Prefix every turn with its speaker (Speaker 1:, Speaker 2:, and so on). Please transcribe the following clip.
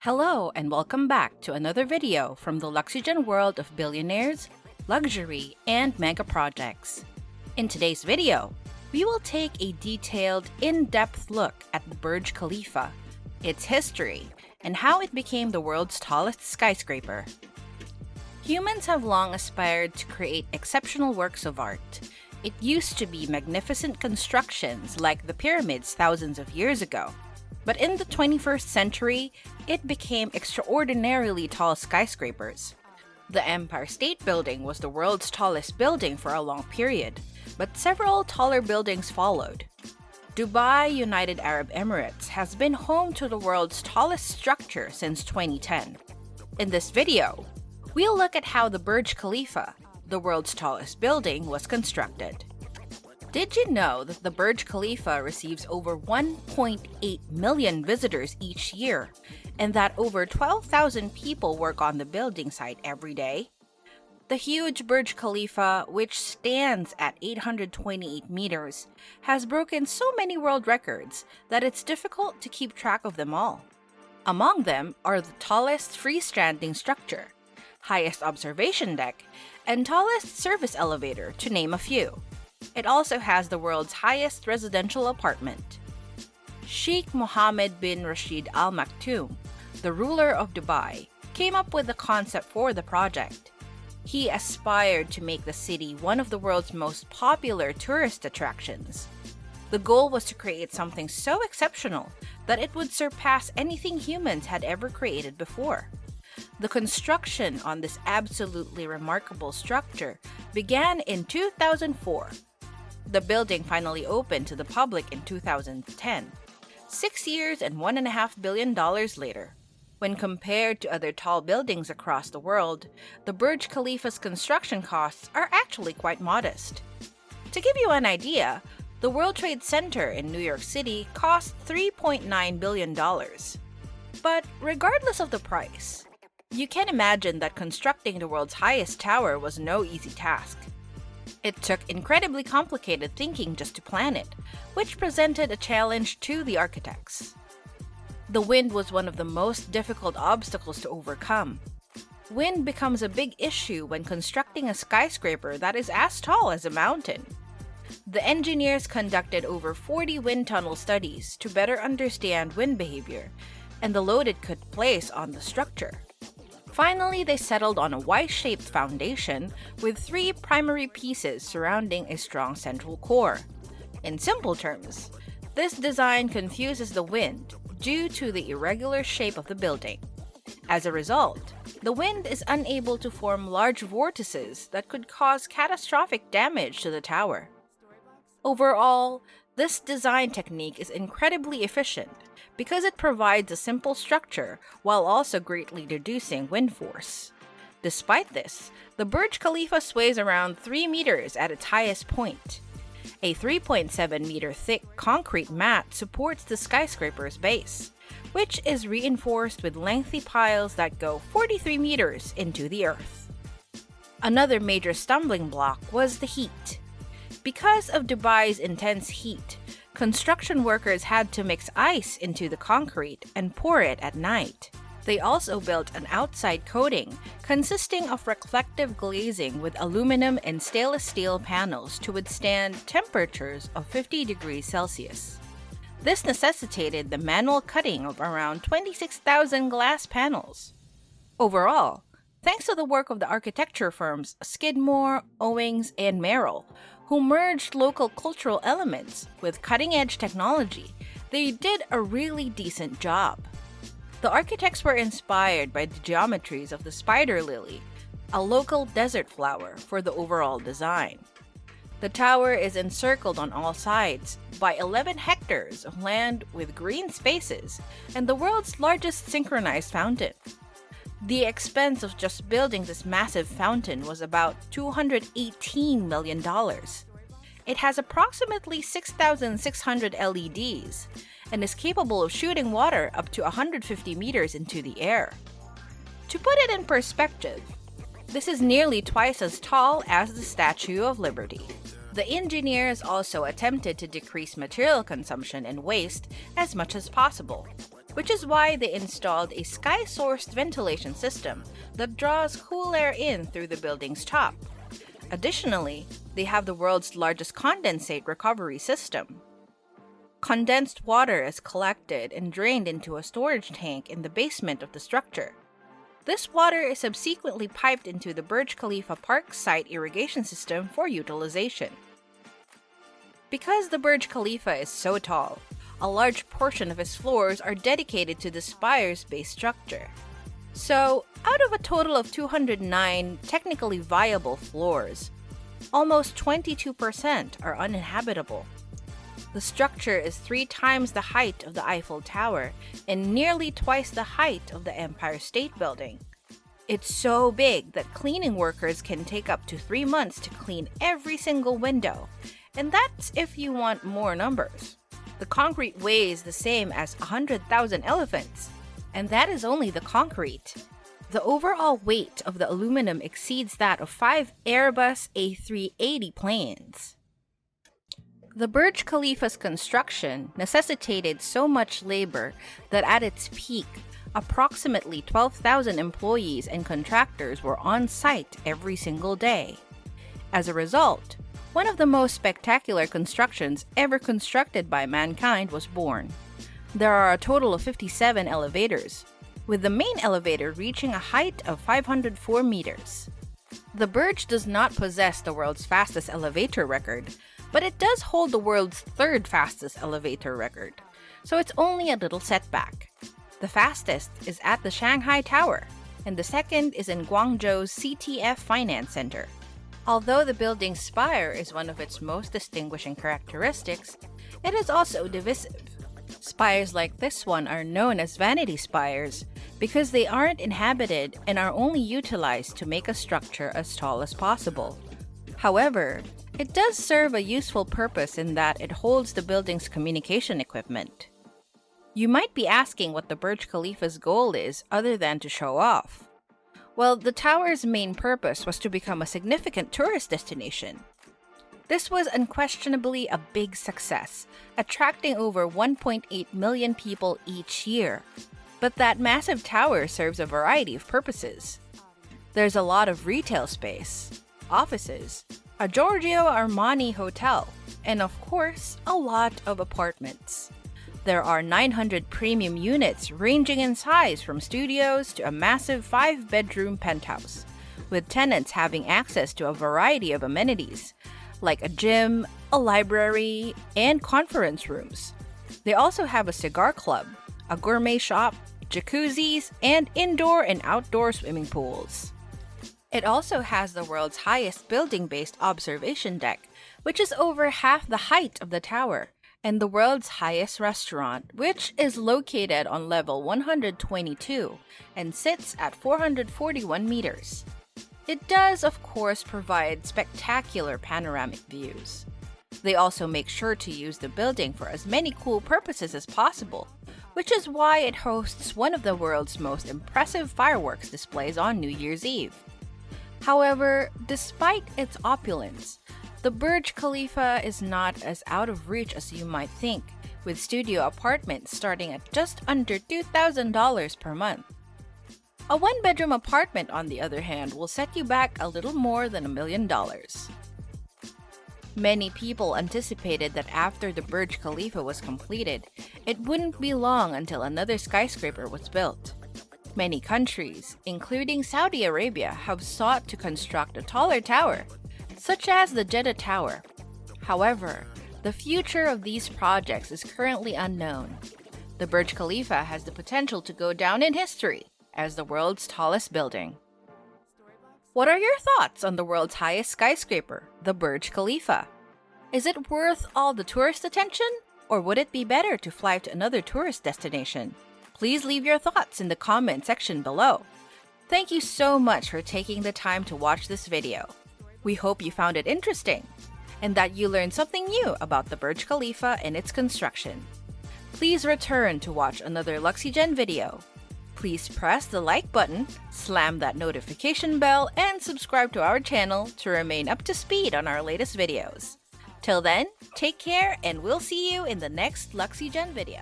Speaker 1: Hello and welcome back to another video from the Luxygen world of billionaires, luxury, and mega projects. In today's video, we will take a detailed, in-depth look at the Burj Khalifa, its history, and how it became the world's tallest skyscraper. Humans have long aspired to create exceptional works of art. It used to be magnificent constructions like the pyramids thousands of years ago. But in the 21st century, it became extraordinarily tall skyscrapers. The Empire State Building was the world's tallest building for a long period, but several taller buildings followed. Dubai, United Arab Emirates has been home to the world's tallest structure since 2010. In this video, we'll look at how the Burj Khalifa, the world's tallest building, was constructed. Did you know that the Burj Khalifa receives over 1.8 million visitors each year, and that over 12,000 people work on the building site every day? The huge Burj Khalifa, which stands at 828 meters, has broken so many world records that it's difficult to keep track of them all. Among them are the tallest freestanding structure, highest observation deck, and tallest service elevator, to name a few. It also has the world's highest residential apartment. Sheikh Mohammed bin Rashid Al Maktoum, the ruler of Dubai, came up with the concept for the project. He aspired to make the city one of the world's most popular tourist attractions. The goal was to create something so exceptional that it would surpass anything humans had ever created before. The construction on this absolutely remarkable structure began in 2004. The building finally opened to the public in 2010, 6 years and $1.5 billion later. When compared to other tall buildings across the world, the Burj Khalifa's construction costs are actually quite modest. To give you an idea, the World Trade Center in New York City cost $3.9 billion. But regardless of the price, you can imagine that constructing the world's highest tower was no easy task. It took incredibly complicated thinking just to plan it, which presented a challenge to the architects. The wind was one of the most difficult obstacles to overcome. Wind becomes a big issue when constructing a skyscraper that is as tall as a mountain. The engineers conducted over 40 wind tunnel studies to better understand wind behavior and the load it could place on the structure. Finally, they settled on a Y-shaped foundation with 3 primary pieces surrounding a strong central core. In simple terms, this design confuses the wind due to the irregular shape of the building. As a result, the wind is unable to form large vortices that could cause catastrophic damage to the tower. Overall, this design technique is incredibly efficient because it provides a simple structure while also greatly reducing wind force. Despite this, the Burj Khalifa sways around 3 meters at its highest point. A 3.7 meter thick concrete mat supports the skyscraper's base, which is reinforced with lengthy piles that go 43 meters into the earth. Another major stumbling block was the heat. Because of Dubai's intense heat, construction workers had to mix ice into the concrete and pour it at night. They also built an outside coating consisting of reflective glazing with aluminum and stainless steel panels to withstand temperatures of 50 degrees Celsius. This necessitated the manual cutting of around 26,000 glass panels. Overall, thanks to the work of the architecture firms Skidmore, Owings, and Merrill, who merged local cultural elements with cutting-edge technology, they did a really decent job. The architects were inspired by the geometries of the spider lily, a local desert flower, for the overall design. The tower is encircled on all sides by 11 hectares of land with green spaces and the world's largest synchronized fountain. The expense of just building this massive fountain was about $218 million. It has approximately 6,600 LEDs and is capable of shooting water up to 150 meters into the air. To put it in perspective, this is nearly twice as tall as the Statue of Liberty. The engineers also attempted to decrease material consumption and waste as much as possible. which is why they installed a sky-sourced ventilation system that draws cool air in through the building's top. Additionally, they have the world's largest condensate recovery system. Condensed water is collected and drained into a storage tank in the basement of the structure. This water is subsequently piped into the Burj Khalifa Park site irrigation system for utilization. Because the Burj Khalifa is so tall, a large portion of its floors are dedicated to the spire's base structure. So, out of a total of 209 technically viable floors, almost 22% are uninhabitable. The structure is 3 times the height of the Eiffel Tower and nearly twice the height of the Empire State Building. It's so big that cleaning workers can take up to 3 months to clean every single window, and that's if you want more numbers. The concrete weighs the same as 100,000 elephants, and that is only the concrete. The overall weight of the aluminum exceeds that of 5 Airbus A380 planes. The Burj Khalifa's construction necessitated so much labor that at its peak, approximately 12,000 employees and contractors were on site every single day. As a result, one of the most spectacular constructions ever constructed by mankind was born. There are a total of 57 elevators, with the main elevator reaching a height of 504 meters. The Burj does not possess the world's fastest elevator record, but it does hold the world's 3rd fastest elevator record, so it's only a little setback. The fastest is at the Shanghai Tower, and the second is in Guangzhou's CTF Finance Center. Although the building's spire is one of its most distinguishing characteristics, it is also divisive. Spires like this one are known as vanity spires because they aren't inhabited and are only utilized to make a structure as tall as possible. However, it does serve a useful purpose in that it holds the building's communication equipment. You might be asking what the Burj Khalifa's goal is other than to show off. Well, the tower's main purpose was to become a significant tourist destination. This was unquestionably a big success, attracting over 1.8 million people each year. But that massive tower serves a variety of purposes. There's a lot of retail space, offices, a Giorgio Armani hotel, and of course, a lot of apartments. There are 900 premium units ranging in size from studios to a massive 5-bedroom penthouse, with tenants having access to a variety of amenities, like a gym, a library, and conference rooms. They also have a cigar club, a gourmet shop, jacuzzis, and indoor and outdoor swimming pools. It also has the world's highest building-based observation deck, which is over half the height of the tower, and the world's highest restaurant, which is located on level 122 and sits at 441 meters. It does, of course, provide spectacular panoramic views. They also make sure to use the building for as many cool purposes as possible, which is why it hosts one of the world's most impressive fireworks displays on New Year's Eve. However, despite its opulence, the Burj Khalifa is not as out of reach as you might think, with studio apartments starting at just under $2,000 per month. A 1-bedroom apartment, on the other hand, will set you back a little more than $1 million. Many people anticipated that after the Burj Khalifa was completed, it wouldn't be long until another skyscraper was built. Many countries, including Saudi Arabia, have sought to construct a taller tower, such as the Jeddah Tower. However, the future of these projects is currently unknown. The Burj Khalifa has the potential to go down in history as the world's tallest building. What are your thoughts on the world's highest skyscraper, the Burj Khalifa? Is it worth all the tourist attention, or would it be better to fly to another tourist destination? Please leave your thoughts in the comment section below. Thank you so much for taking the time to watch this video. We hope you found it interesting, and that you learned something new about the Burj Khalifa and its construction. Please return to watch another Luxygen video. Please press the like button, slam that notification bell, and subscribe to our channel to remain up to speed on our latest videos. Till then, take care and we'll see you in the next Luxygen video.